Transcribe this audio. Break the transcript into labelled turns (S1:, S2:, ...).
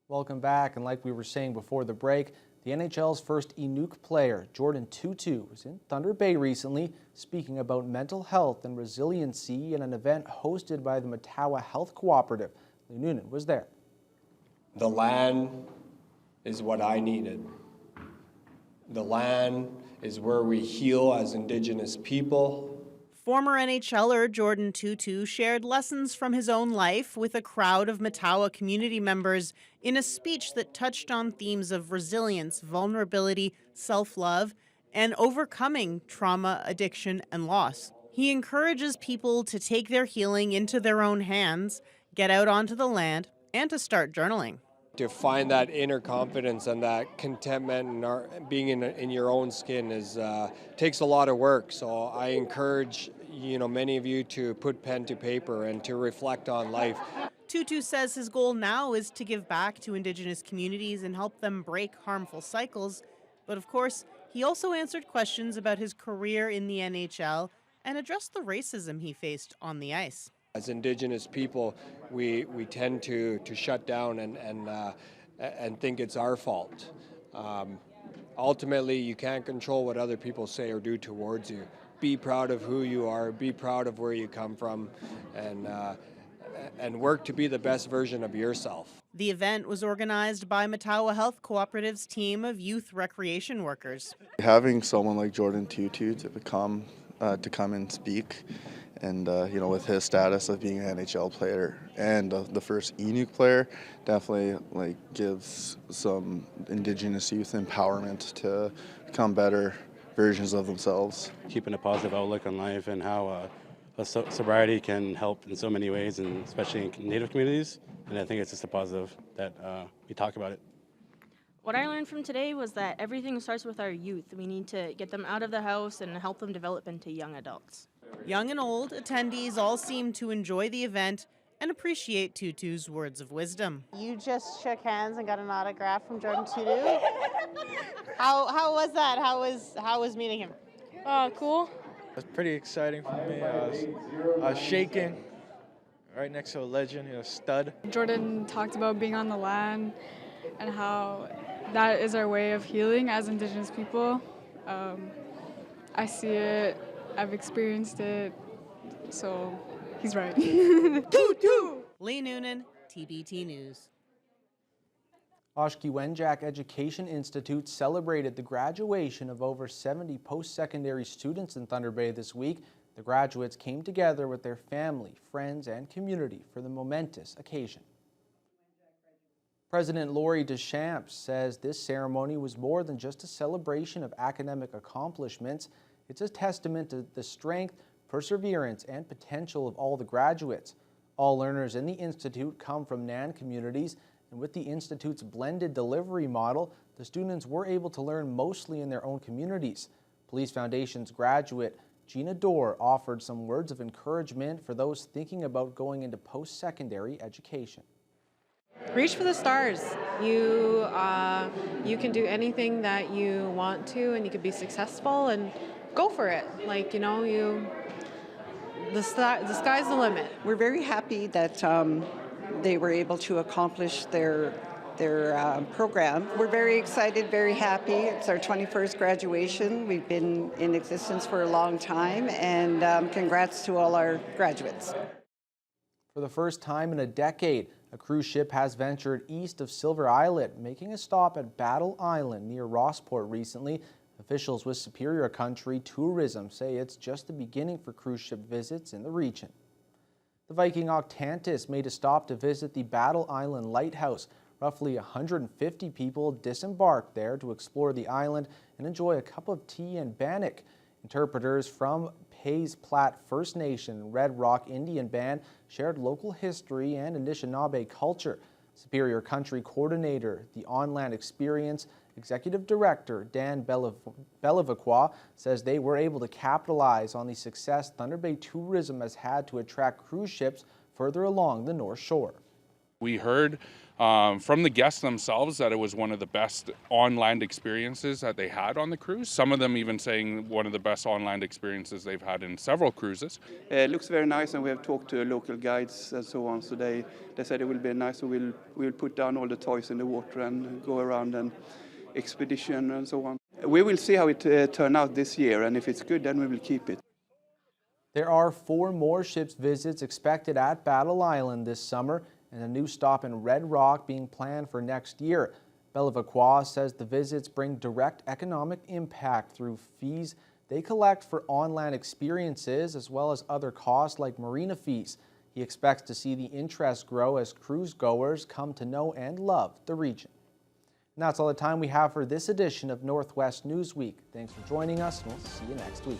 S1: Welcome back, and like we were saying before the break, the NHL's first Inuk player, Jordan Tootoo, was in Thunder Bay recently speaking about mental health and resiliency in an event hosted by the Matawa Health Cooperative. Lee Noonan was there.
S2: The land is what I needed. The land is where we heal as Indigenous people.
S3: Former NHLer Jordan Tootoo shared lessons from his own life with a crowd of Matawa community members in a speech that touched on themes of resilience, vulnerability, self-love, and overcoming trauma, addiction, and loss. He encourages people to take their healing into their own hands, get out onto the land, and to start journaling.
S2: To find that inner confidence and that contentment and being in your own skin takes a lot of work. So I encourage many of you to put pen to paper and to reflect on life.
S3: Tootoo says his goal now is to give back to Indigenous communities and help them break harmful cycles. But of course, he also answered questions about his career in the NHL and addressed the racism he faced on the ice.
S2: As Indigenous people, we tend to shut down and think it's our fault. Ultimately, you can't control what other people say or do towards you. Be proud of who you are, be proud of where you come from, and work to be the best version of yourself.
S3: The event was organized by Matawa Health Cooperative's team of youth recreation workers.
S4: Having someone like Jordan Tootoo to come and speak, and with his status of being an NHL player and the first Inuk player, definitely gives some Indigenous youth empowerment to become better versions of themselves.
S5: Keeping a positive outlook on life and how sobriety can help in so many ways, and especially in Native communities. And I think it's just a positive that we talk about it.
S6: What I learned from today was that everything starts with our youth. We need to get them out of the house and help them develop into young adults.
S3: Young and old, attendees all seemed to enjoy the event and appreciate Tootoo's words of wisdom.
S7: You just shook hands and got an autograph from Jordan Tootoo. How was that? How was meeting him?
S8: Cool. It was pretty exciting for me. I was shaking right next to a legend, a stud.
S9: Jordan talked about being on the land and how that is our way of healing as Indigenous people. I see it, I've experienced it, so he's right.
S3: Lee Noonan, TBT News.
S1: Oshki-Wenjack Education Institute celebrated the graduation of over 70 post-secondary students in Thunder Bay this week. The graduates came together with their family, friends, and community for the momentous occasion. President Laurie Deschamps says this ceremony was more than just a celebration of academic accomplishments. It's a testament to the strength, perseverance, and potential of all the graduates. All learners in the Institute come from NAN communities, and with the Institute's blended delivery model, the students were able to learn mostly in their own communities. Police Foundation's graduate Gina Dorr offered some words of encouragement for those thinking about going into post-secondary education.
S10: Reach for the stars. You can do anything that you want to, and you can be successful, and go for it. The sky's the limit.
S11: We're very happy that they were able to accomplish their program. We're very excited, very happy. It's our 21st graduation. We've been in existence for a long time, and congrats to all our graduates.
S1: For the first time in a decade, a cruise ship has ventured east of Silver Islet, making a stop at Battle Island near Rossport recently. Officials with Superior Country Tourism say it's just the beginning for cruise ship visits in the region. The Viking Octantis made a stop to visit the Battle Island Lighthouse. Roughly 150 people disembarked there to explore the island and enjoy a cup of tea and bannock. Interpreters from Pays Plat First Nation and Red Rock Indian Band shared local history and Anishinaabe culture. Superior Country Coordinator, the On-Land Experience Executive Director Dan Bellavacqua says they were able to capitalize on the success Thunder Bay tourism has had to attract cruise ships further along the North Shore.
S12: We heard from the guests themselves that it was one of the best on-land experiences that they had on the cruise. Some of them even saying one of the best on-land experiences they've had in several cruises.
S13: It looks very nice, and we have talked to local guides and so on. So they said it will be nice. So we'll put down all the toys in the water and go around and expedition and so on. We will see how it turns out this year, and if it's good, then we will keep it.
S1: There are 4 more ships visits expected at Battle Island this summer, and a new stop in Red Rock being planned for next year. Bellevaquois says the visits bring direct economic impact through fees they collect for on-land experiences, as well as other costs like marina fees. He expects to see the interest grow as cruise goers come to know and love the region. And that's all the time we have for this edition of Northwest Newsweek. Thanks for joining us, and we'll see you next week.